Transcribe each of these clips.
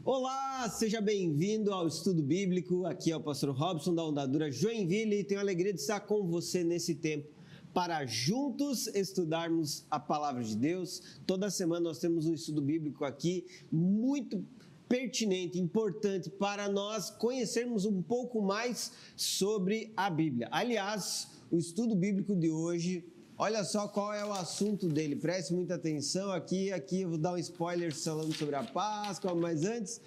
Olá, seja bem-vindo ao Estudo Bíblico. Aqui é o pastor Robson da Ondadura Joinville e tenho a alegria de estar com você nesse tempo para juntos estudarmos a Palavra de Deus. Toda semana nós temos um estudo bíblico aqui muito pertinente, importante para nós conhecermos um pouco mais sobre a Bíblia. Aliás, o estudo bíblico de hoje, olha só qual é o assunto dele, preste muita atenção aqui eu vou dar um spoiler falando sobre a Páscoa, mas antes,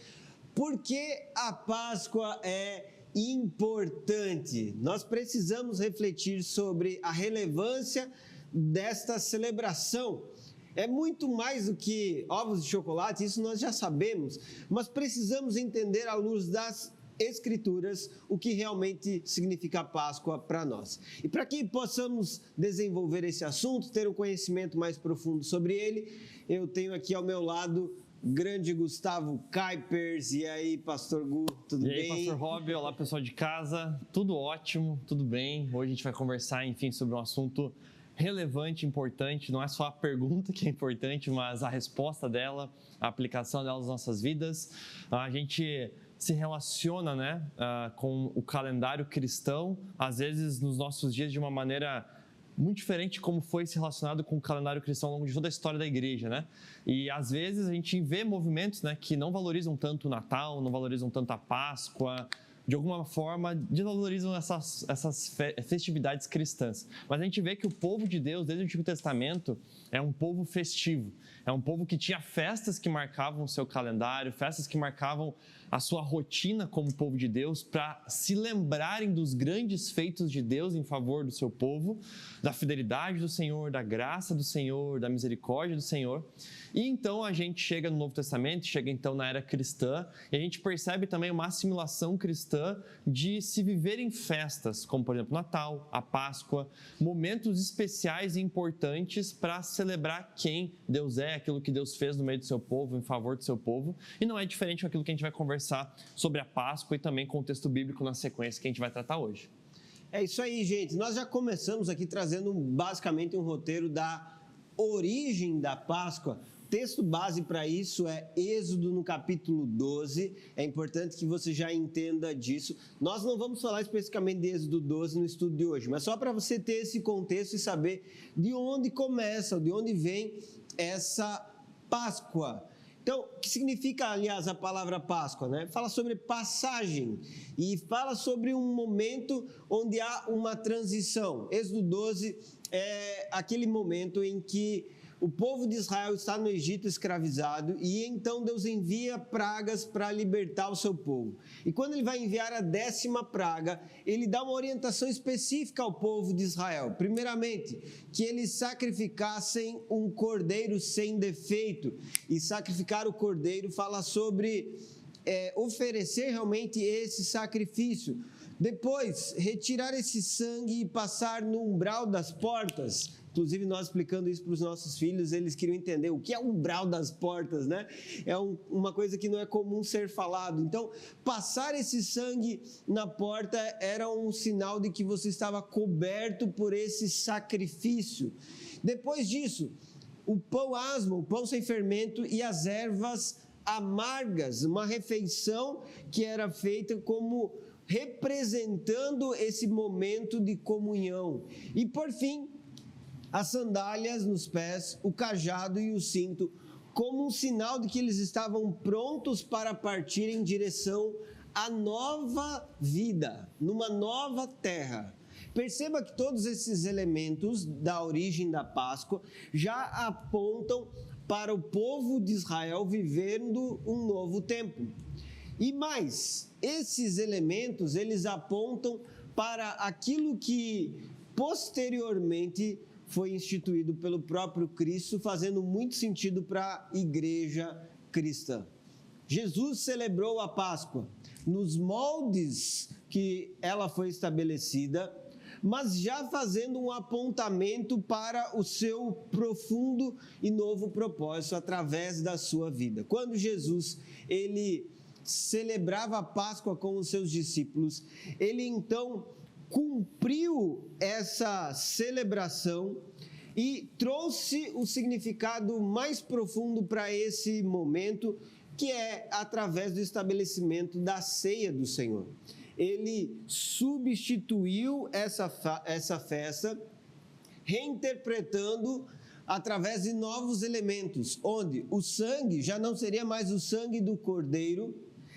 por que a Páscoa é importante? Nós precisamos refletir sobre a relevância desta celebração. É muito mais do que ovos de chocolate, isso nós já sabemos, mas precisamos entender à luz das Escrituras o que realmente significa a Páscoa para nós. E para que possamos desenvolver esse assunto, ter um conhecimento mais profundo sobre ele, eu tenho aqui ao meu lado grande Gustavo Kuipers. E aí, pastor Gu, tudo bem? E aí, pastor Rob, olá pessoal de casa, tudo ótimo, tudo bem. Hoje a gente vai conversar, enfim, sobre um assunto relevante, importante. Não é só a pergunta que é importante, mas a resposta dela, a aplicação dela nas nossas vidas. A gente se relaciona, com o calendário cristão, às vezes nos nossos dias de uma maneira muito diferente como foi se relacionado com o calendário cristão ao longo de toda a história da igreja, E às vezes a gente vê movimentos, que não valorizam tanto o Natal, não valorizam tanto a Páscoa, de alguma forma desvalorizam essas festividades cristãs. Mas a gente vê que o povo de Deus, desde o Antigo Testamento, é um povo festivo. É um povo que tinha festas que marcavam o seu calendário, festas que marcavam a sua rotina como povo de Deus, para se lembrarem dos grandes feitos de Deus em favor do seu povo, da fidelidade do Senhor, da graça do Senhor, da misericórdia do Senhor. E então a gente chega no Novo Testamento, chega então na era cristã, e a gente percebe também uma assimilação cristã de se viver em festas, como por exemplo Natal, a Páscoa, momentos especiais e importantes para celebrar quem Deus é, aquilo que Deus fez no meio do seu povo, em favor do seu povo. E não é diferente daquilo que a gente vai conversar sobre a Páscoa e também com o texto bíblico na sequência que a gente vai tratar hoje. É isso aí, gente. Nós já começamos aqui trazendo basicamente um roteiro da origem da Páscoa. Texto base para isso é Êxodo no capítulo 12, é importante que você já entenda disso. Nós não vamos falar especificamente de Êxodo 12 no estudo de hoje, mas só para você ter esse contexto e saber de onde começa, de onde vem essa Páscoa. Então, o que significa, aliás, a palavra Páscoa, Fala sobre passagem e fala sobre um momento onde há uma transição. Êxodo 12 é aquele momento em que o povo de Israel está no Egito escravizado e então Deus envia pragas para libertar o seu povo. E quando ele vai enviar a 10ª praga, ele dá uma orientação específica ao povo de Israel. Primeiramente, que eles sacrificassem um cordeiro sem defeito. E sacrificar o cordeiro fala sobre oferecer realmente esse sacrifício. Depois, retirar esse sangue e passar no umbral das portas. Inclusive, nós explicando isso para os nossos filhos, eles queriam entender o que é o umbral das portas, É uma coisa que não é comum ser falado. Então, passar esse sangue na porta era um sinal de que você estava coberto por esse sacrifício. Depois disso, o pão asmo, o pão sem fermento e as ervas amargas, uma refeição que era feita como representando esse momento de comunhão. E por fim, as sandálias nos pés, o cajado e o cinto, como um sinal de que eles estavam prontos para partir em direção à nova vida, numa nova terra. Perceba que todos esses elementos da origem da Páscoa já apontam para o povo de Israel vivendo um novo tempo. E mais, esses elementos, eles apontam para aquilo que posteriormente foi instituído pelo próprio Cristo, fazendo muito sentido para a igreja cristã. Jesus celebrou a Páscoa nos moldes que ela foi estabelecida, mas já fazendo um apontamento para o seu profundo e novo propósito através da sua vida. Quando Jesus, ele celebrava a Páscoa com os seus discípulos, ele então cumpriu essa celebração e trouxe o significado mais profundo para esse momento, que é através do estabelecimento da ceia do Senhor. Ele substituiu essa festa, reinterpretando através de novos elementos, onde o sangue já não seria mais o sangue do cordeiro,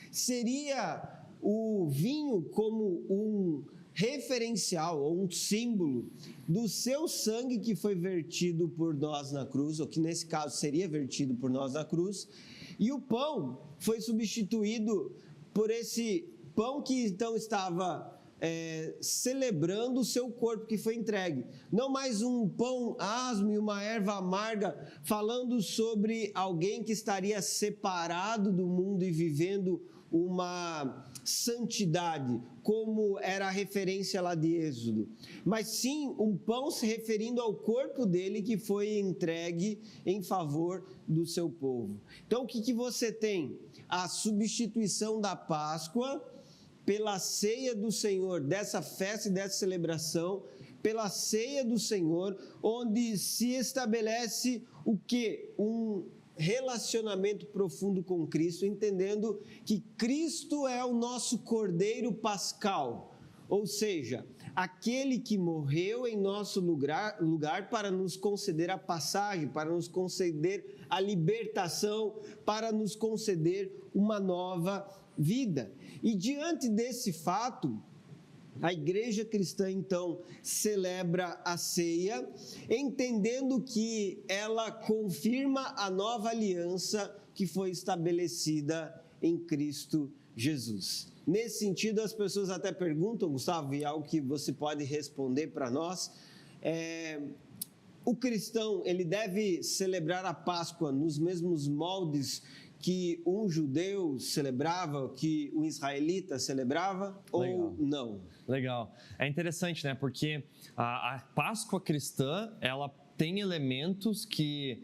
seria o vinho como um referencial ou um símbolo do seu sangue que foi vertido por nós na cruz, ou que nesse caso seria vertido por nós na cruz, e o pão foi substituído por esse pão que então estava celebrando o seu corpo que foi entregue. Não mais um pão asmo e uma erva amarga, falando sobre alguém que estaria separado do mundo e vivendo uma santidade, como era a referência lá de Êxodo, mas sim um pão se referindo ao corpo dele que foi entregue em favor do seu povo. Então, o que você tem? A substituição da Páscoa pela ceia do Senhor, dessa festa e dessa celebração, pela ceia do Senhor, onde se estabelece o quê? Um relacionamento profundo com Cristo, entendendo que Cristo é o nosso Cordeiro Pascal, ou seja, aquele que morreu em nosso lugar para nos conceder a passagem, para nos conceder a libertação, para nos conceder uma nova vida. E diante desse fato, a igreja cristã, então, celebra a ceia, entendendo que ela confirma a nova aliança que foi estabelecida em Cristo Jesus. Nesse sentido, as pessoas até perguntam, Gustavo, e algo que você pode responder para nós, o cristão, ele deve celebrar a Páscoa nos mesmos moldes que um judeu celebrava, que um israelita celebrava, ou não? Legal. É interessante, né? Porque a Páscoa cristã, ela tem elementos que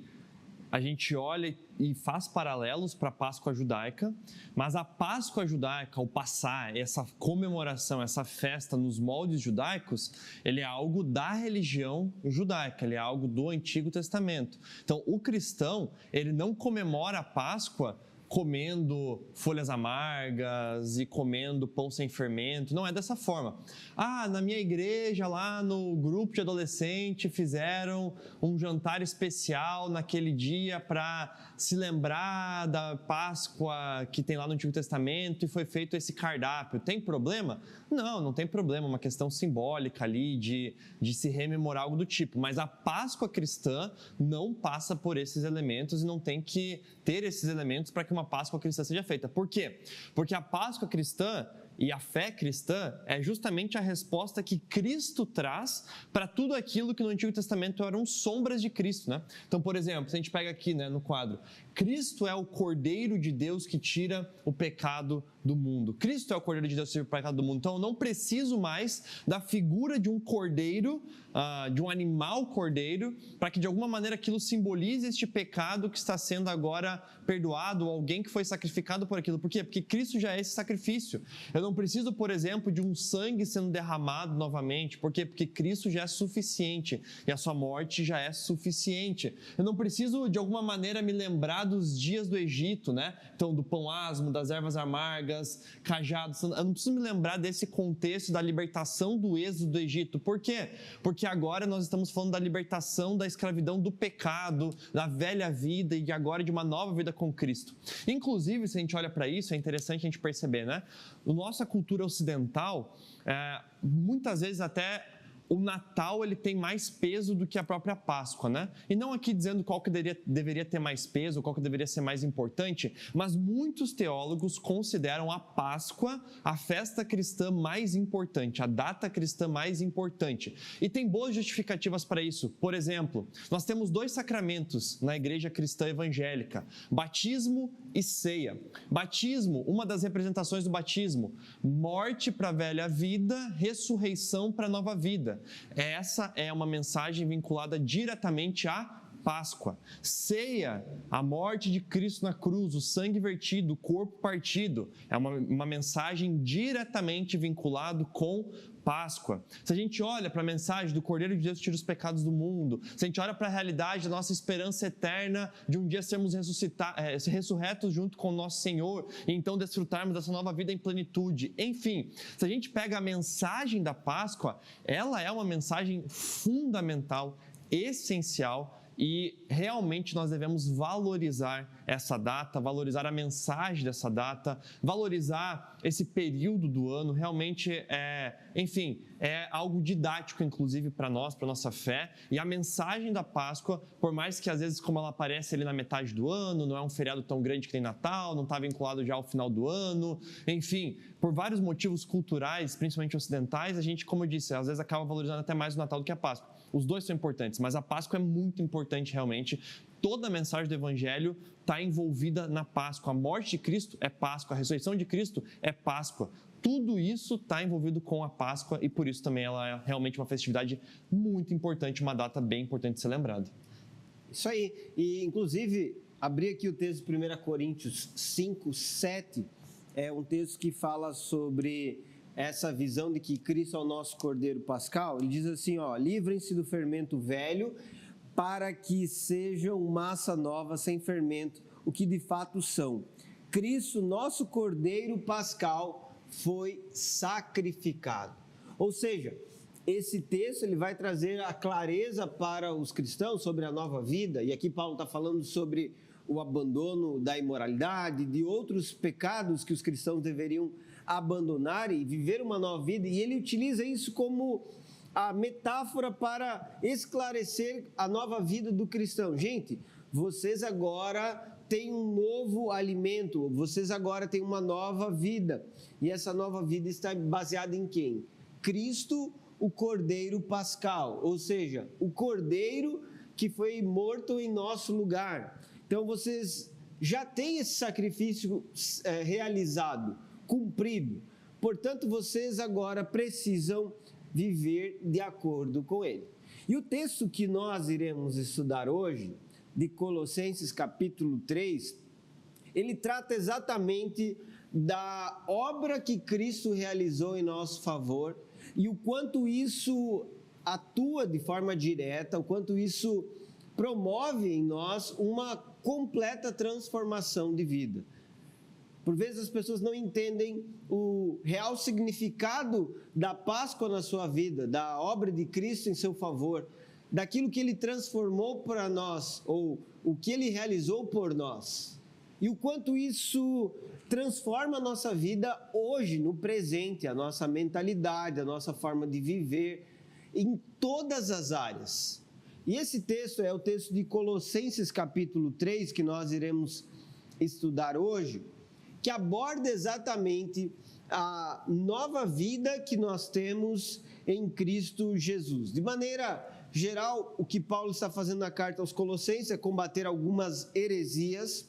a gente olha e faz paralelos para a Páscoa judaica, mas a Páscoa judaica, o passar, essa comemoração, essa festa nos moldes judaicos, ele é algo da religião judaica, ele é algo do Antigo Testamento. Então, o cristão, ele não comemora a Páscoa comendo folhas amargas e comendo pão sem fermento, não é dessa forma. Na minha igreja, lá no grupo de adolescente, fizeram um jantar especial naquele dia para se lembrar da Páscoa que tem lá no Antigo Testamento e foi feito esse cardápio. Tem problema? Não tem problema, uma questão simbólica ali de se rememorar algo do tipo, mas a Páscoa cristã não passa por esses elementos e não tem que ter esses elementos para que uma Páscoa cristã seja feita. Por quê? Porque a Páscoa cristã e a fé cristã é justamente a resposta que Cristo traz para tudo aquilo que no Antigo Testamento eram sombras de Cristo, né? Então, por exemplo, se a gente pega aqui, né, no quadro, Cristo é o Cordeiro de Deus que tira o pecado do mundo. Cristo é o Cordeiro de Deus que tira o pecado do mundo. Então, eu não preciso mais da figura de um cordeiro, de um animal cordeiro, para que de alguma maneira aquilo simbolize este pecado que está sendo agora perdoado, ou alguém que foi sacrificado por aquilo. Por quê? Porque Cristo já é esse sacrifício. Eu não preciso, por exemplo, de um sangue sendo derramado novamente. Por quê? Porque Cristo já é suficiente e a sua morte já é suficiente. Eu não preciso, de alguma maneira, me lembrar dos dias do Egito, né? Então, do pão asmo, das ervas amargas, cajados. Eu não preciso me lembrar desse contexto da libertação do êxodo do Egito. Por quê? Porque agora nós estamos falando da libertação da escravidão do pecado, da velha vida e agora de uma nova vida com Cristo. Inclusive, se a gente olha para isso, é interessante a gente perceber, né? Nossa cultura ocidental, muitas vezes até o Natal ele tem mais peso do que a própria Páscoa, né? E não aqui dizendo qual que deveria ter mais peso, qual que deveria ser mais importante, mas muitos teólogos consideram a Páscoa a festa cristã mais importante, a data cristã mais importante. E tem boas justificativas para isso. Por exemplo, nós temos 2 sacramentos na igreja cristã evangélica, batismo e ceia. Batismo, uma das representações do batismo, morte para a velha vida, ressurreição para a nova vida. Essa é uma mensagem vinculada diretamente à Páscoa. Ceia, a morte de Cristo na cruz, o sangue vertido, o corpo partido. É uma mensagem diretamente vinculada com Páscoa. Se a gente olha para a mensagem do Cordeiro de Deus que tira os pecados do mundo, se a gente olha para a realidade da nossa esperança eterna de um dia sermos ressurretos junto com o nosso Senhor e então desfrutarmos dessa nova vida em plenitude. Enfim, se a gente pega a mensagem da Páscoa, ela é uma mensagem fundamental, essencial, e realmente nós devemos valorizar essa data, valorizar a mensagem dessa data, valorizar esse período do ano. Realmente é algo didático, inclusive, para nós, para a nossa fé. E a mensagem da Páscoa, por mais que às vezes, como ela aparece ali na metade do ano, não é um feriado tão grande que nem Natal, não está vinculado já ao final do ano, enfim, por vários motivos culturais, principalmente ocidentais, a gente, como eu disse, às vezes acaba valorizando até mais o Natal do que a Páscoa. Os dois são importantes, mas a Páscoa é muito importante realmente. Toda a mensagem do Evangelho está envolvida na Páscoa. A morte de Cristo é Páscoa, a ressurreição de Cristo é Páscoa. Tudo isso está envolvido com a Páscoa e por isso também ela é realmente uma festividade muito importante, uma data bem importante de ser lembrada. Isso aí. E, inclusive, abri aqui o texto de 1 Coríntios 5, 7. É um texto que fala sobre essa visão de que Cristo é o nosso Cordeiro Pascal. Ele diz assim, livrem-se do fermento velho para que sejam massa nova sem fermento, o que de fato são. Cristo, nosso Cordeiro Pascal, foi sacrificado. Ou seja, esse texto ele vai trazer a clareza para os cristãos sobre a nova vida, e aqui Paulo está falando sobre o abandono da imoralidade, de outros pecados que os cristãos deveriam abandonar e viver uma nova vida, e ele utiliza isso como a metáfora para esclarecer a nova vida do cristão. Gente, vocês agora têm um novo alimento, vocês agora têm uma nova vida, e essa nova vida está baseada em quem? Cristo, o Cordeiro Pascal, ou seja, o Cordeiro que foi morto em nosso lugar. Então vocês já têm esse sacrifício realizado, cumprido. Portanto, vocês agora precisam viver de acordo com ele. E o texto que nós iremos estudar hoje, de Colossenses capítulo 3, ele trata exatamente da obra que Cristo realizou em nosso favor e o quanto isso atua de forma direta, o quanto isso promove em nós uma completa transformação de vida. Por vezes as pessoas não entendem o real significado da Páscoa na sua vida, da obra de Cristo em seu favor, daquilo que Ele transformou para nós, ou o que Ele realizou por nós. E o quanto isso transforma a nossa vida hoje, no presente, a nossa mentalidade, a nossa forma de viver, em todas as áreas. E esse texto é o texto de Colossenses capítulo 3, que nós iremos estudar hoje, que aborda exatamente a nova vida que nós temos em Cristo Jesus. De maneira geral, o que Paulo está fazendo na carta aos Colossenses é combater algumas heresias,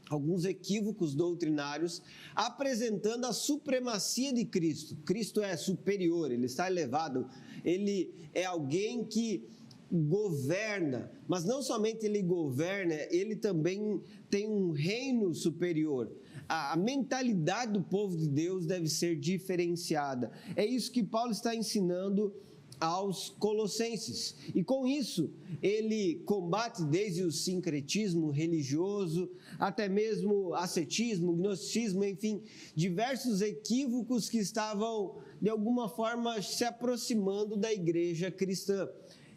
alguns equívocos doutrinários, apresentando a supremacia de Cristo. Cristo é superior, Ele está elevado, Ele é alguém que governa, mas não somente Ele governa, Ele também tem um reino superior. A mentalidade do povo de Deus deve ser diferenciada. É isso que Paulo está ensinando aos colossenses. E com isso, ele combate desde o sincretismo religioso, até mesmo ascetismo, gnosticismo, enfim, diversos equívocos que estavam, de alguma forma, se aproximando da igreja cristã,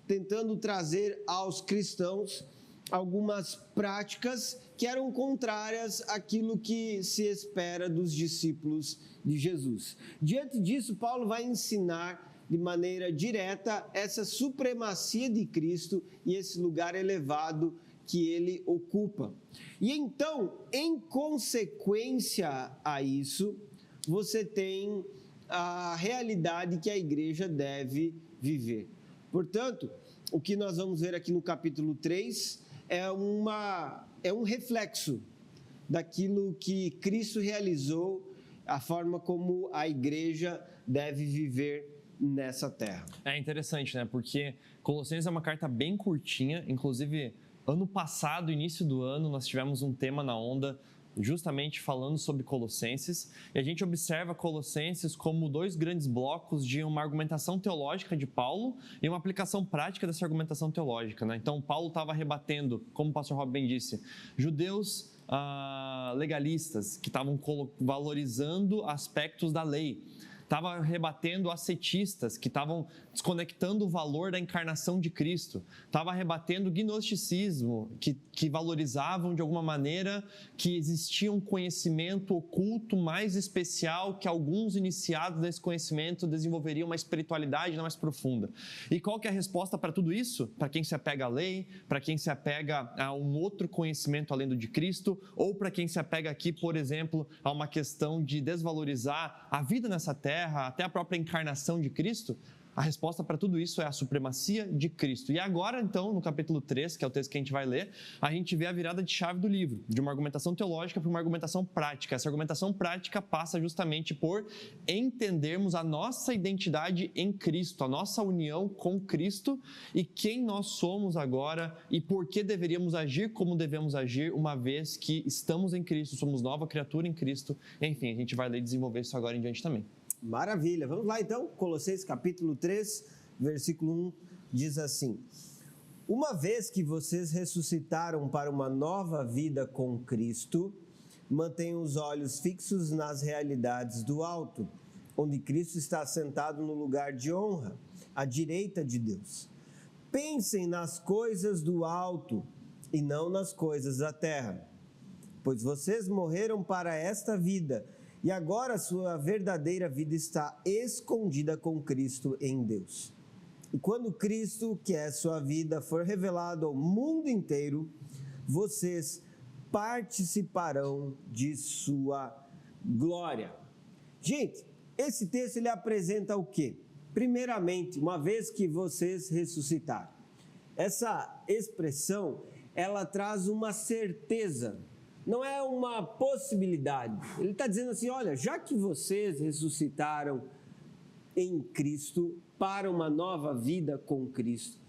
tentando trazer aos cristãos algumas práticas que eram contrárias àquilo que se espera dos discípulos de Jesus. Diante disso, Paulo vai ensinar de maneira direta essa supremacia de Cristo e esse lugar elevado que ele ocupa. E então, em consequência a isso, você tem a realidade que a igreja deve viver. Portanto, o que nós vamos ver aqui no capítulo 3 é um reflexo daquilo que Cristo realizou, a forma como a igreja deve viver nessa terra. É interessante, né? Porque Colossenses é uma carta bem curtinha, inclusive ano passado, início do ano, nós tivemos um tema na Onda justamente falando sobre Colossenses, e a gente observa Colossenses como dois grandes blocos de uma argumentação teológica de Paulo e uma aplicação prática dessa argumentação teológica, né? Então, Paulo estava rebatendo, como o pastor Rob bem disse, judeus legalistas que estavam valorizando aspectos da lei. Estava rebatendo ascetistas que estavam desconectando o valor da encarnação de Cristo. Estava rebatendo gnosticismo, que valorizavam de alguma maneira que existia um conhecimento oculto mais especial, que alguns iniciados nesse conhecimento desenvolveriam uma espiritualidade mais profunda. E qual que é a resposta para tudo isso? Para quem se apega à lei, para quem se apega a um outro conhecimento além do de Cristo, ou para quem se apega aqui, por exemplo, a uma questão de desvalorizar a vida nessa terra, até a própria encarnação de Cristo, a resposta para tudo isso é a supremacia de Cristo. E agora, então, no capítulo 3, que é o texto que a gente vai ler, a gente vê a virada de chave do livro, de uma argumentação teológica para uma argumentação prática. Essa argumentação prática passa justamente por entendermos a nossa identidade em Cristo, a nossa união com Cristo e quem nós somos agora e por que deveríamos agir como devemos agir, uma vez que estamos em Cristo, somos nova criatura em Cristo. Enfim, a gente vai ler e desenvolver isso agora em diante também. Maravilha. Vamos lá então, Colossenses capítulo 3, versículo 1, diz assim: uma vez que vocês ressuscitaram para uma nova vida com Cristo, mantenham os olhos fixos nas realidades do alto, onde Cristo está sentado no lugar de honra, à direita de Deus. Pensem nas coisas do alto e não nas coisas da terra, pois vocês morreram para esta vida, e agora sua verdadeira vida está escondida com Cristo em Deus. E quando Cristo, que é sua vida, for revelado ao mundo inteiro, vocês participarão de sua glória. Gente, esse texto ele apresenta o quê? Primeiramente, uma vez que vocês ressuscitaram. Essa expressão, ela traz uma certeza. Não é uma possibilidade. Ele está dizendo assim, olha, já que vocês ressuscitaram em Cristo para uma nova vida com Cristo,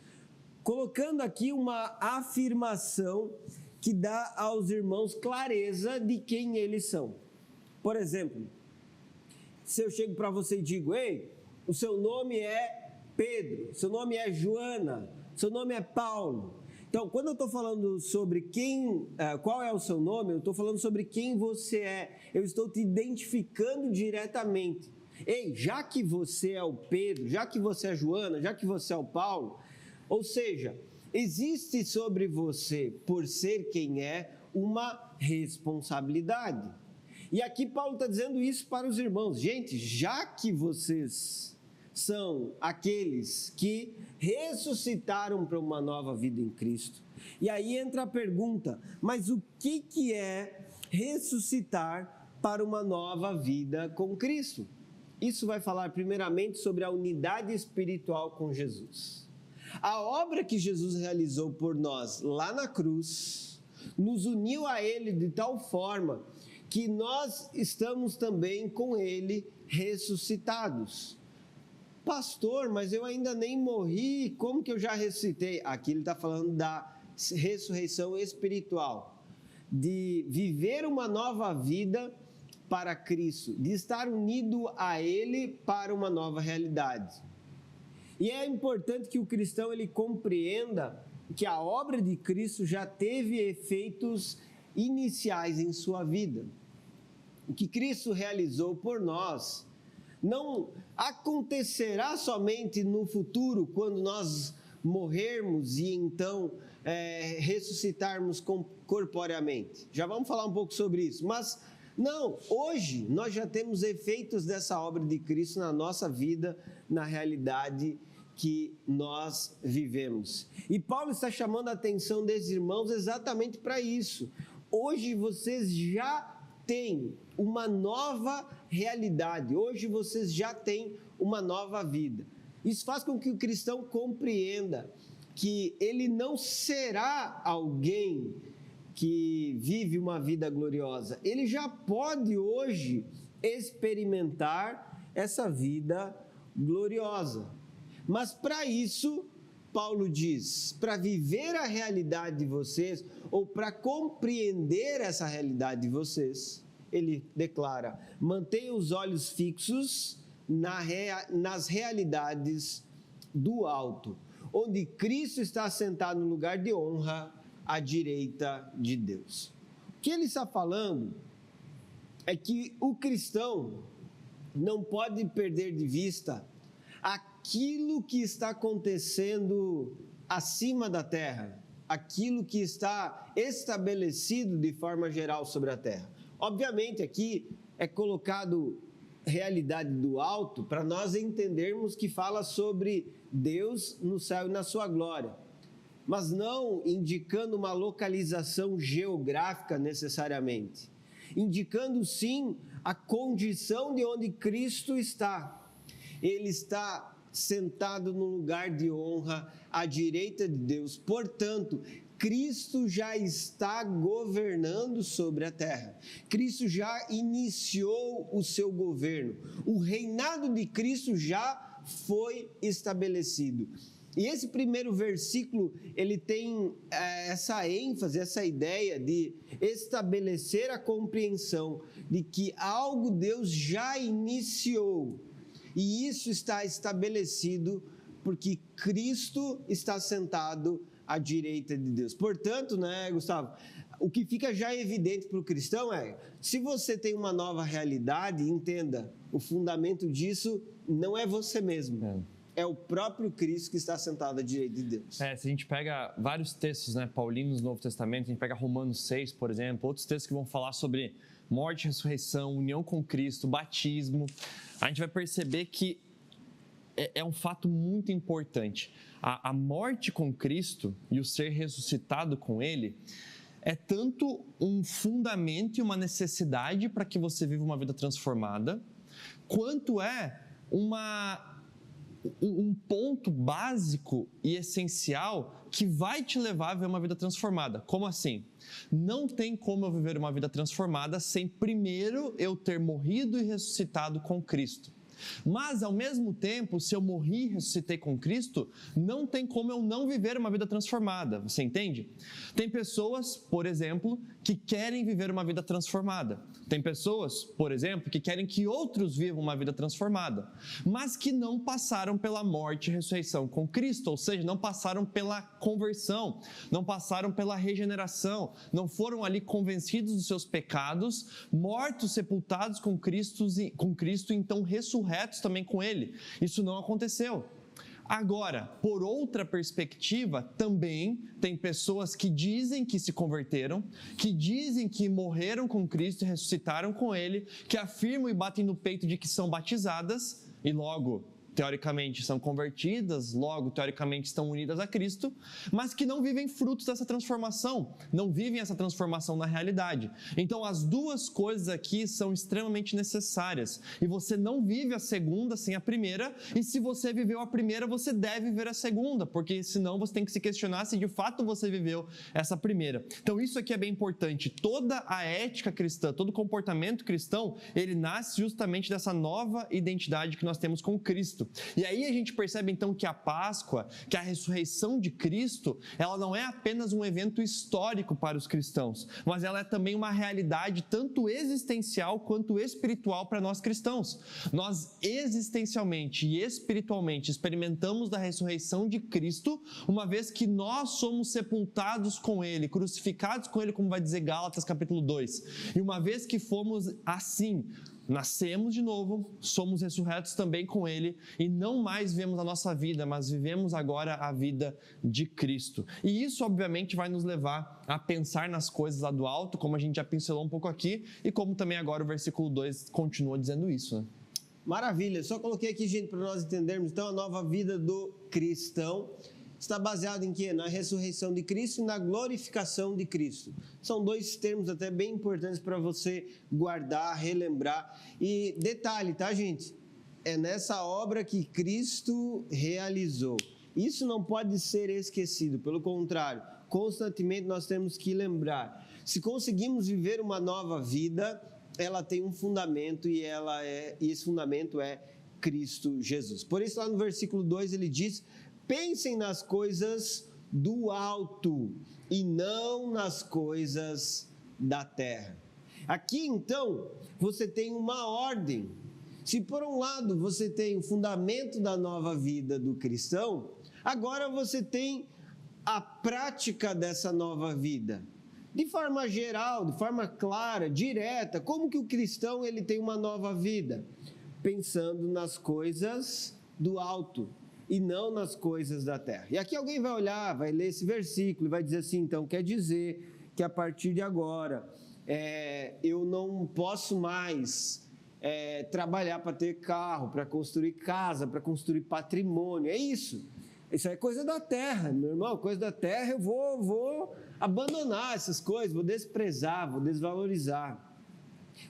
colocando aqui uma afirmação que dá aos irmãos clareza de quem eles são. Por exemplo, se eu chego para você e digo, ei, o seu nome é Pedro, seu nome é Joana, seu nome é Paulo. Então, quando eu estou falando sobre qual é o seu nome, eu estou falando sobre quem você é. Eu estou te identificando diretamente. Ei, já que você é o Pedro, já que você é a Joana, já que você é o Paulo, ou seja, existe sobre você, por ser quem é, uma responsabilidade. E aqui Paulo está dizendo isso para os irmãos. Gente, já que vocês são aqueles que ressuscitaram para uma nova vida em Cristo. E aí entra a pergunta, mas o que é ressuscitar para uma nova vida com Cristo? Isso vai falar primeiramente sobre a unidade espiritual com Jesus. A obra que Jesus realizou por nós lá na cruz, nos uniu a Ele de tal forma que nós estamos também com Ele ressuscitados. Pastor, mas eu ainda nem morri, como que eu já ressuscitei? Aqui ele está falando da ressurreição espiritual, de viver uma nova vida para Cristo, de estar unido a Ele para uma nova realidade. E é importante que o cristão ele compreenda que a obra de Cristo já teve efeitos iniciais em sua vida. O que Cristo realizou por nós não acontecerá somente no futuro, quando nós morrermos e então ressuscitarmos corporeamente. Já vamos falar um pouco sobre isso, mas não, hoje nós já temos efeitos dessa obra de Cristo na nossa vida, na realidade que nós vivemos. E Paulo está chamando a atenção desses irmãos exatamente para isso. Hoje vocês já têm uma nova realidade, hoje vocês já têm uma nova vida. Isso faz com que o cristão compreenda que ele não será alguém que vive uma vida gloriosa, ele já pode hoje experimentar essa vida gloriosa. Mas para isso, Paulo diz, para viver a realidade de vocês, ou para compreender essa realidade de vocês, ele declara: mantenha os olhos fixos nas realidades do alto, onde Cristo está sentado no lugar de honra à direita de Deus. O que ele está falando é que o cristão não pode perder de vista aquilo que está acontecendo acima da terra, aquilo que está estabelecido de forma geral sobre a terra. Obviamente, aqui é colocado realidade do alto para nós entendermos que fala sobre Deus no céu e na sua glória, mas não indicando uma localização geográfica necessariamente, indicando sim a condição de onde Cristo está. Ele está sentado no lugar de honra à direita de Deus. Portanto, Cristo já está governando sobre a terra. Cristo já iniciou o seu governo. O reinado de Cristo já foi estabelecido. E esse primeiro versículo, ele tem essa ênfase, essa ideia de estabelecer a compreensão de que algo Deus já iniciou. E isso está estabelecido porque Cristo está sentado à direita de Deus. Portanto, né, Gustavo, o que fica já evidente para o cristão é, se você tem uma nova realidade, entenda, o fundamento disso não é você mesmo. É o próprio Cristo que está sentado à direita de Deus. Se a gente pega vários textos, né, paulinos no Novo Testamento, a gente pega Romanos 6, por exemplo, outros textos que vão falar sobre morte, ressurreição, união com Cristo, batismo, a gente vai perceber que é um fato muito importante. A morte com Cristo e o ser ressuscitado com Ele é tanto um fundamento e uma necessidade para que você viva uma vida transformada, quanto é um ponto básico e essencial que vai te levar a viver uma vida transformada. Como assim? Não tem como eu viver uma vida transformada sem primeiro eu ter morrido e ressuscitado com Cristo. Mas, ao mesmo tempo, se eu morri e ressuscitei com Cristo, não tem como eu não viver uma vida transformada, você entende? Tem pessoas, por exemplo, que querem viver uma vida transformada. Tem pessoas, por exemplo, que querem que outros vivam uma vida transformada, mas que não passaram pela morte e ressurreição com Cristo, ou seja, não passaram pela conversão, não passaram pela regeneração, não foram ali convencidos dos seus pecados, mortos, sepultados com Cristo, então ressurretos também com Ele. Isso não aconteceu. Agora, por outra perspectiva, também tem pessoas que dizem que se converteram, que dizem que morreram com Cristo e ressuscitaram com Ele, que afirmam e batem no peito de que são batizadas e logo, teoricamente, são convertidas, logo, teoricamente, estão unidas a Cristo, mas que não vivem frutos dessa transformação, não vivem essa transformação na realidade. Então, as duas coisas aqui são extremamente necessárias, e você não vive a segunda sem a primeira, e se você viveu a primeira, você deve viver a segunda, porque senão você tem que se questionar se de fato você viveu essa primeira. Então, isso aqui é bem importante. Toda a ética cristã, todo o comportamento cristão, ele nasce justamente dessa nova identidade que nós temos com Cristo. E aí a gente percebe então que a Páscoa, que a ressurreição de Cristo, ela não é apenas um evento histórico para os cristãos, mas ela é também uma realidade tanto existencial quanto espiritual para nós cristãos. Nós existencialmente e espiritualmente experimentamos da ressurreição de Cristo, uma vez que nós somos sepultados com Ele, crucificados com Ele, como vai dizer Gálatas capítulo 2. E uma vez que fomos assim, nascemos de novo, somos ressurretos também com Ele e não mais vivemos a nossa vida, mas vivemos agora a vida de Cristo. E isso, obviamente, vai nos levar a pensar nas coisas lá do alto, como a gente já pincelou um pouco aqui, e como também agora o versículo 2 continua dizendo isso, né? Maravilha, só coloquei aqui, gente, para nós entendermos, então, a nova vida do cristão está baseado em quê? Na ressurreição de Cristo e na glorificação de Cristo. São dois termos até bem importantes para você guardar, relembrar. E detalhe, tá, gente? É nessa obra que Cristo realizou. Isso não pode ser esquecido, pelo contrário, constantemente nós temos que lembrar. Se conseguimos viver uma nova vida, ela tem um fundamento e esse fundamento é Cristo Jesus. Por isso, lá no versículo 2, ele diz: pensem nas coisas do alto e não nas coisas da terra. Aqui, então, você tem uma ordem. Se por um lado você tem o fundamento da nova vida do cristão, agora você tem a prática dessa nova vida. De forma geral, de forma clara, direta, como que o cristão ele tem uma nova vida? Pensando nas coisas do alto e não nas coisas da terra. E aqui alguém vai olhar, vai ler esse versículo e vai dizer assim: então quer dizer que a partir de agora eu não posso mais trabalhar para ter carro, para construir casa, para construir patrimônio. É isso. Isso é coisa da terra, meu irmão. Coisa da terra eu vou abandonar essas coisas, vou desprezar, vou desvalorizar.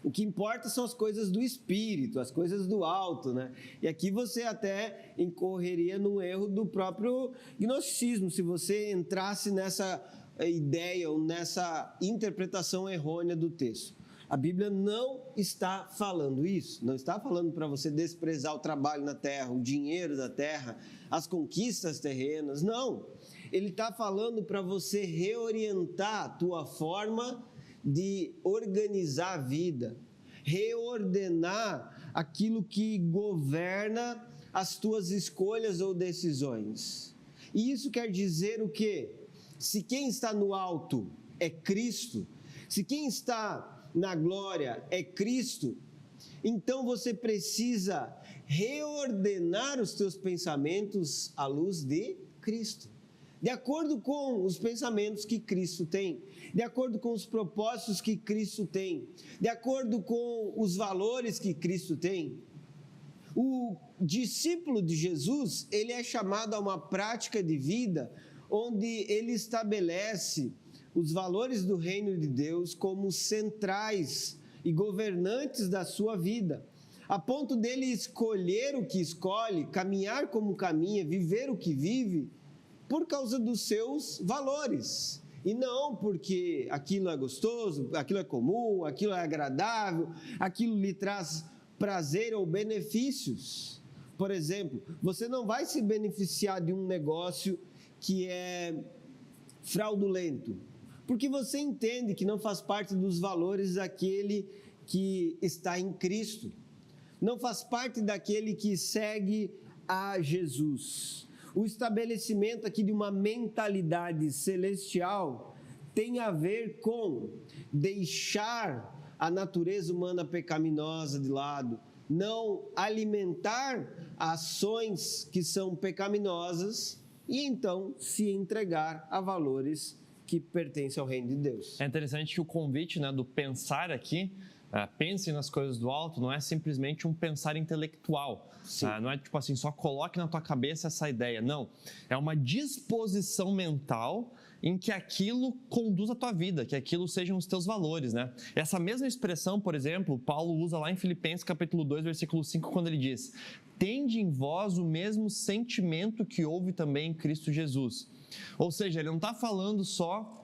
O que importa são as coisas do espírito, as coisas do alto, né? E aqui você até incorreria no erro do próprio gnosticismo, se você entrasse nessa ideia ou nessa interpretação errônea do texto. A Bíblia não está falando isso, não está falando para você desprezar o trabalho na terra, o dinheiro da terra, as conquistas terrenas, não. Ele está falando para você reorientar a tua forma de organizar a vida, reordenar aquilo que governa as tuas escolhas ou decisões. E isso quer dizer o quê? Se quem está no alto é Cristo, se quem está na glória é Cristo, então você precisa reordenar os teus pensamentos à luz de Cristo, de acordo com os pensamentos que Cristo tem, de acordo com os propósitos que Cristo tem, de acordo com os valores que Cristo tem. O discípulo de Jesus, ele é chamado a uma prática de vida onde ele estabelece os valores do reino de Deus como centrais e governantes da sua vida, a ponto dele escolher o que escolhe, caminhar como caminha, viver o que vive, por causa dos seus valores. E não porque aquilo é gostoso, aquilo é comum, aquilo é agradável, aquilo lhe traz prazer ou benefícios. Por exemplo, você não vai se beneficiar de um negócio que é fraudulento, porque você entende que não faz parte dos valores daquele que está em Cristo, não faz parte daquele que segue a Jesus. O estabelecimento aqui de uma mentalidade celestial tem a ver com deixar a natureza humana pecaminosa de lado, não alimentar ações que são pecaminosas e então se entregar a valores que pertencem ao reino de Deus. É interessante que o convite, do pensar aqui, pense nas coisas do alto, não é simplesmente um pensar intelectual. Não é tipo assim, só coloque na tua cabeça essa ideia. Não, é uma disposição mental em que aquilo conduza a tua vida, que aquilo sejam os teus valores, né? Essa mesma expressão, por exemplo, Paulo usa lá em Filipenses capítulo 2, versículo 5, quando ele diz: tende em vós o mesmo sentimento que houve também em Cristo Jesus. Ou seja, ele não está falando só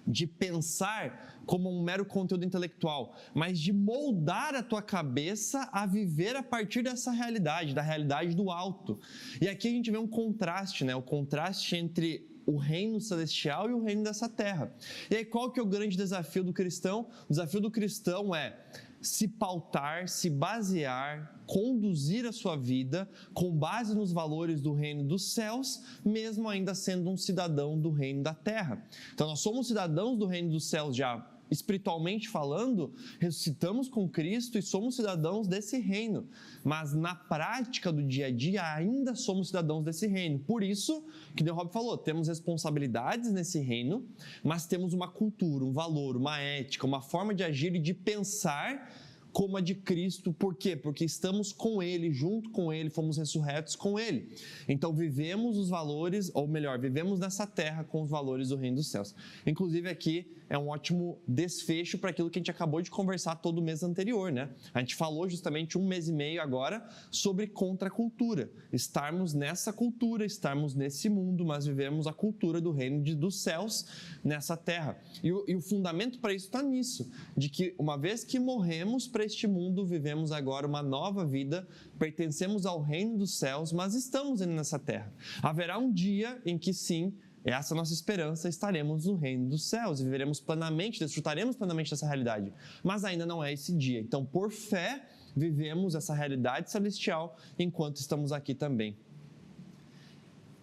de pensar como um mero conteúdo intelectual, mas de moldar a tua cabeça a viver a partir dessa realidade, da realidade do alto. E aqui a gente vê um contraste, o contraste entre o reino celestial e o reino dessa terra. E aí qual que é o grande desafio do cristão? O desafio do cristão é se pautar, se basear, conduzir a sua vida com base nos valores do reino dos céus, mesmo ainda sendo um cidadão do reino da terra. Então nós somos cidadãos do reino dos céus já espiritualmente falando, ressuscitamos com Cristo e somos cidadãos desse reino, mas na prática do dia a dia ainda somos cidadãos desse reino. Por isso que o Rob falou, temos responsabilidades nesse reino, mas temos uma cultura, um valor, uma ética, uma forma de agir e de pensar como a de Cristo. Por quê? Porque estamos com Ele, junto com Ele, fomos ressurretos com Ele. Então vivemos os valores, ou melhor, vivemos nessa terra com os valores do reino dos céus. Inclusive aqui é um ótimo desfecho para aquilo que a gente acabou de conversar todo mês anterior, né? A gente falou justamente 1 mês e meio agora sobre contracultura. Estarmos nessa cultura, estarmos nesse mundo, mas vivemos a cultura do reino dos céus nessa terra. E o fundamento para isso está nisso, de que uma vez que morremos para este mundo, vivemos agora uma nova vida, pertencemos ao reino dos céus, mas estamos ainda nessa terra. Haverá um dia em que sim, essa é a nossa esperança, estaremos no reino dos céus e viveremos plenamente, desfrutaremos plenamente dessa realidade. Mas ainda não é esse dia. Então, por fé, vivemos essa realidade celestial enquanto estamos aqui também.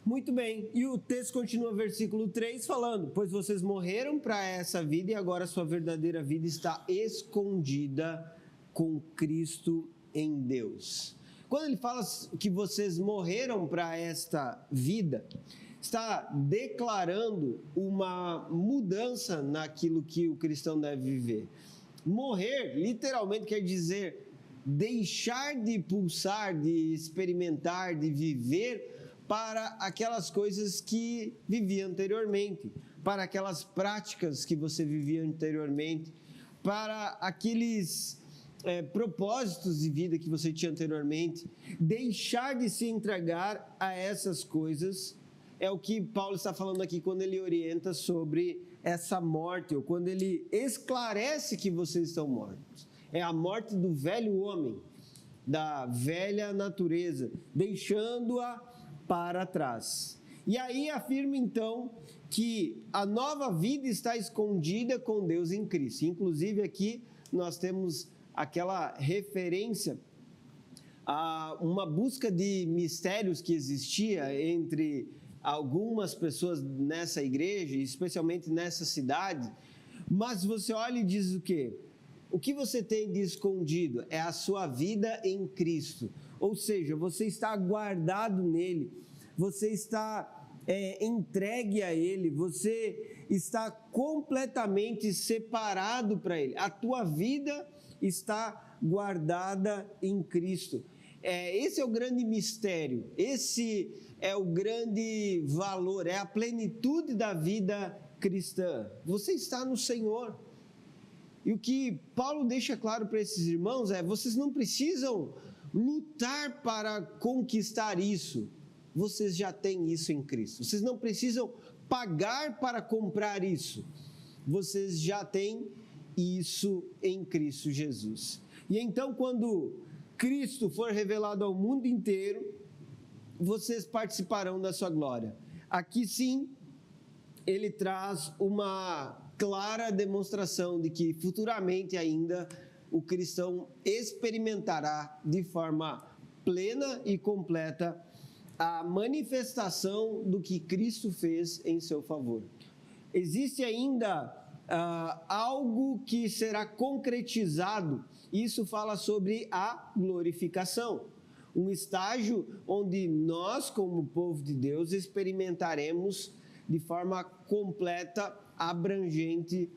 Muito bem, e o texto continua, versículo 3, falando: pois vocês morreram para essa vida e agora a sua verdadeira vida está escondida com Cristo em Deus. Quando ele fala que vocês morreram para esta vida, está declarando uma mudança naquilo que o cristão deve viver. Morrer, literalmente, quer dizer deixar de pulsar, de experimentar, de viver para aquelas coisas que vivia anteriormente, para aquelas práticas que você vivia anteriormente, para aqueles propósitos de vida que você tinha anteriormente. Deixar de se entregar a essas coisas é o que Paulo está falando aqui quando ele orienta sobre essa morte, ou quando ele esclarece que vocês estão mortos. É a morte do velho homem, da velha natureza, deixando-a para trás. E aí afirma então que a nova vida está escondida com Deus em Cristo. Inclusive aqui nós temos aquela referência a uma busca de mistérios que existia entre algumas pessoas nessa igreja, especialmente nessa cidade. Mas você olha e diz o quê? O que você tem de escondido é a sua vida em Cristo. Ou seja, você está guardado nele, você está entregue a ele, você está completamente separado para ele. A tua vida está guardada em Cristo. Esse é o grande mistério, esse é o grande valor, é a plenitude da vida cristã. Você está no Senhor. E o que Paulo deixa claro para esses irmãos é: vocês não precisam lutar para conquistar isso. Vocês já têm isso em Cristo. Vocês não precisam pagar para comprar isso. Vocês já têm isso em Cristo Jesus. E então, quando Cristo for revelado ao mundo inteiro, vocês participarão da sua glória. Aqui sim, ele traz uma clara demonstração de que futuramente ainda o cristão experimentará de forma plena e completa a manifestação do que Cristo fez em seu favor. Existe ainda algo que será concretizado. Isso fala sobre a glorificação, um estágio onde nós, como povo de Deus, experimentaremos de forma completa, abrangente,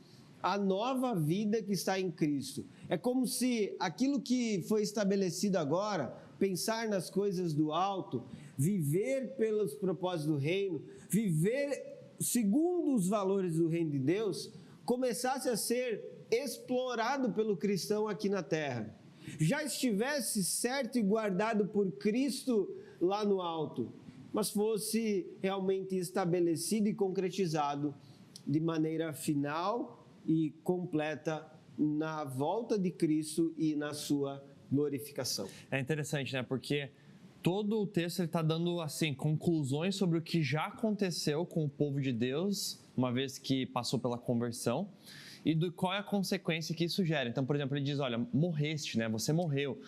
a nova vida que está em Cristo. É como se aquilo que foi estabelecido agora, pensar nas coisas do alto, viver pelos propósitos do reino, viver segundo os valores do reino de Deus, começasse a ser explorado pelo cristão aqui na terra. Já estivesse certo e guardado por Cristo lá no alto, mas fosse realmente estabelecido e concretizado de maneira final e completa na volta de Cristo e na sua glorificação. É interessante, né? Porque todo o texto está dando assim conclusões sobre o que já aconteceu com o povo de Deus, uma vez que passou pela conversão, e qual é a consequência que isso gera. Então, por exemplo, ele diz: olha, morreste, né? Você morreu.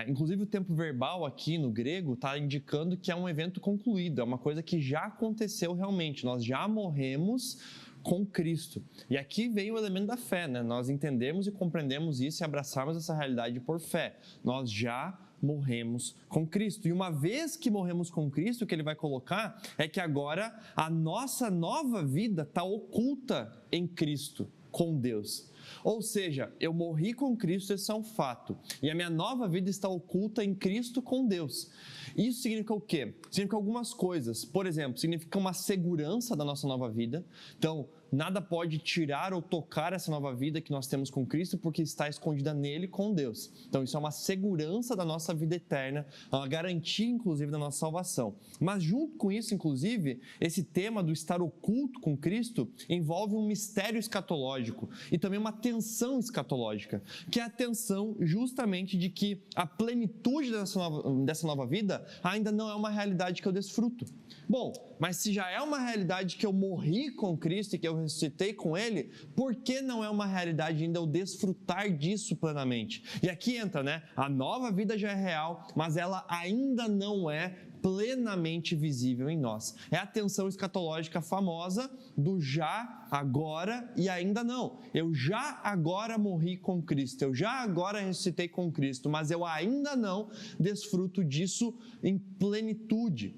Inclusive, o tempo verbal aqui no grego está indicando que é um evento concluído, é uma coisa que já aconteceu realmente. Nós já morremos com Cristo. E aqui vem o elemento da fé, né? Nós entendemos e compreendemos isso e abraçamos essa realidade por fé. Nós já morremos com Cristo. E uma vez que morremos com Cristo, o que ele vai colocar é que agora a nossa nova vida está oculta em Cristo, com Deus. Ou seja, eu morri com Cristo, esse é um fato. E a minha nova vida está oculta em Cristo com Deus. Isso significa o quê? Significa algumas coisas. Por exemplo, significa uma segurança da nossa nova vida. Então, nada pode tirar ou tocar essa nova vida que nós temos com Cristo, porque está escondida nele com Deus. Então isso é uma segurança da nossa vida eterna, uma garantia inclusive da nossa salvação. Mas junto com isso, inclusive, esse tema do estar oculto com Cristo envolve um mistério escatológico e também uma tensão escatológica, que é a tensão justamente de que a plenitude dessa nova vida ainda não é uma realidade que eu desfruto. Bom, mas se já é uma realidade que eu morri com Cristo e que eu ressuscitei com Ele, por que não é uma realidade ainda eu desfrutar disso plenamente? E aqui entra, né? A nova vida já é real, mas ela ainda não é plenamente visível em nós. É a tensão escatológica famosa do já, agora e ainda não. Eu já agora morri com Cristo, eu já agora ressuscitei com Cristo, mas eu ainda não desfruto disso em plenitude,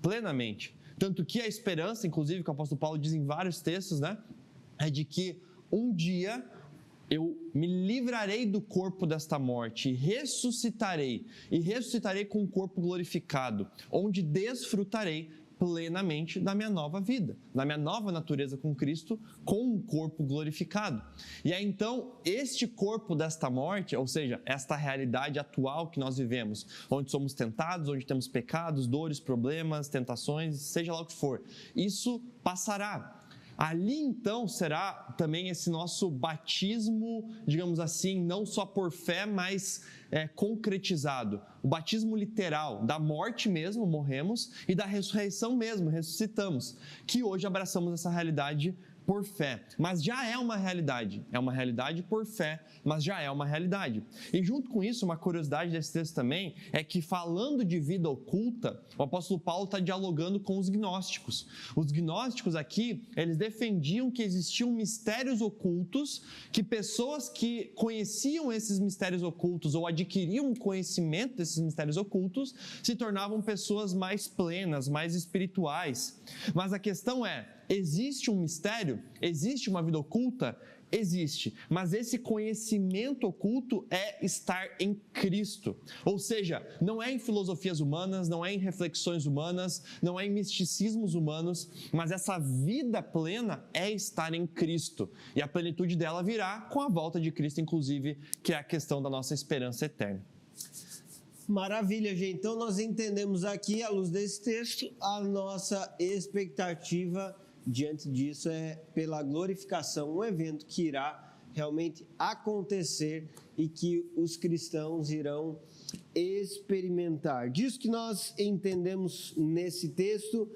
plenamente. Tanto que a esperança, inclusive, que o apóstolo Paulo diz em vários textos, né, é de que um dia eu me livrarei do corpo desta morte e ressuscitarei com um corpo glorificado, onde desfrutarei plenamente da minha nova vida, da minha nova natureza com Cristo, com um corpo glorificado. E aí então, este corpo desta morte, ou seja, esta realidade atual que nós vivemos, onde somos tentados, onde temos pecados, dores, problemas, tentações, seja lá o que for, isso passará. Ali então será também esse nosso batismo, digamos assim, não só por fé, mas concretizado. O batismo literal, da morte mesmo, morremos, e da ressurreição mesmo, ressuscitamos, que hoje abraçamos essa realidade por fé, mas já é uma realidade por fé, mas já é uma realidade. E junto com isso, uma curiosidade desse texto também é que, falando de vida oculta, o apóstolo Paulo está dialogando com os gnósticos. Os gnósticos aqui, eles defendiam que existiam mistérios ocultos, que pessoas que conheciam esses mistérios ocultos ou adquiriam conhecimento desses mistérios ocultos se tornavam pessoas mais plenas, mais espirituais. Mas a questão é, existe um mistério? Existe uma vida oculta? Existe, mas esse conhecimento oculto é estar em Cristo. Ou seja, não é em filosofias humanas, não é em reflexões humanas, não é em misticismos humanos, mas essa vida plena é estar em Cristo. E a plenitude dela virá com a volta de Cristo, inclusive, que é a questão da nossa esperança eterna. Maravilha, gente. Então nós entendemos aqui, à luz desse texto, a nossa expectativa diante disso é pela glorificação, um evento que irá realmente acontecer e que os cristãos irão experimentar. Disso que nós entendemos nesse texto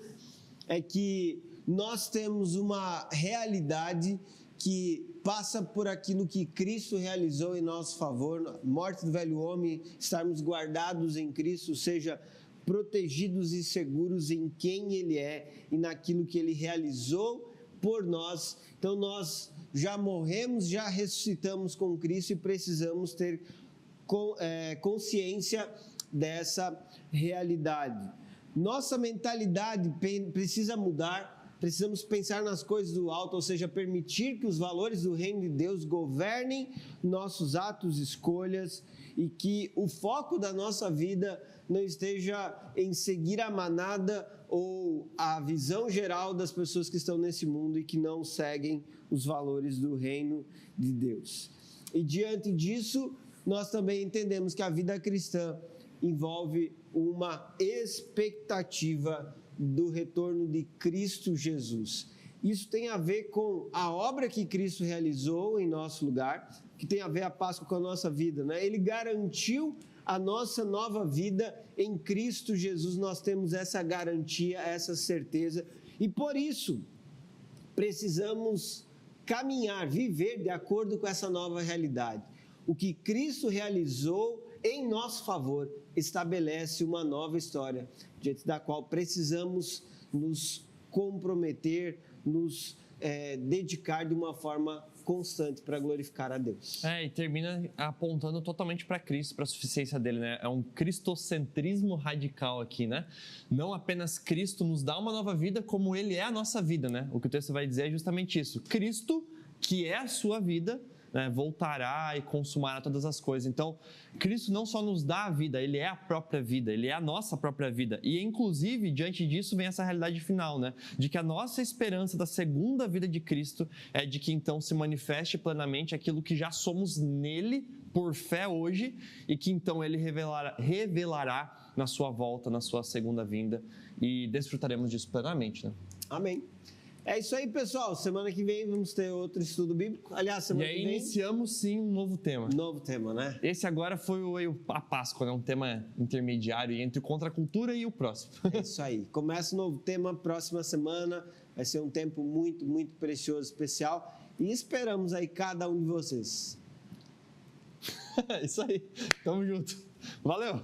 é que nós temos uma realidade que passa por aquilo que Cristo realizou em nosso favor, morte do velho homem, estarmos guardados em Cristo, ou seja, protegidos e seguros em quem Ele é e naquilo que Ele realizou por nós. Então nós já morremos, já ressuscitamos com Cristo e precisamos ter consciência dessa realidade. Nossa mentalidade precisa mudar, precisamos pensar nas coisas do alto, ou seja, permitir que os valores do reino de Deus governem nossos atos e escolhas e que o foco da nossa vida não esteja em seguir a manada ou a visão geral das pessoas que estão nesse mundo e que não seguem os valores do reino de Deus. E diante disso, nós também entendemos que a vida cristã envolve uma expectativa do retorno de Cristo Jesus. Isso tem a ver com a obra que Cristo realizou em nosso lugar, que tem a ver a Páscoa com a nossa vida, né? Ele garantiu a nossa nova vida em Cristo Jesus. Nós temos essa garantia, essa certeza, e por isso precisamos caminhar, viver de acordo com essa nova realidade. O que Cristo realizou em nosso favor estabelece uma nova história, diante da qual precisamos nos comprometer, nos dedicar de uma forma constante para glorificar a Deus. E termina apontando totalmente para Cristo, para a suficiência dele, né? É um cristocentrismo radical aqui, né? Não apenas Cristo nos dá uma nova vida, como Ele é a nossa vida, né? O que o texto vai dizer é justamente isso. Cristo, que é a sua vida, né, voltará e consumará todas as coisas. Então, Cristo não só nos dá a vida, Ele é a própria vida, Ele é a nossa própria vida. E, inclusive, diante disso vem essa realidade final, né? De que a nossa esperança da segunda vida de Cristo é de que, então, se manifeste plenamente aquilo que já somos nele, por fé hoje, e que, então, Ele revelará na sua volta, na sua segunda vinda, e desfrutaremos disso plenamente, né? Amém. É isso aí, pessoal. Semana que vem vamos ter outro estudo bíblico. Aliás, semana que vem... iniciamos, sim, um novo tema. Novo tema, né? Esse agora foi a Páscoa, né? Um tema intermediário entre o contra a cultura e o próximo. É isso aí. Começa um novo tema próxima semana. Vai ser um tempo muito, muito precioso, especial. E esperamos aí cada um de vocês. Isso aí. Tamo junto. Valeu!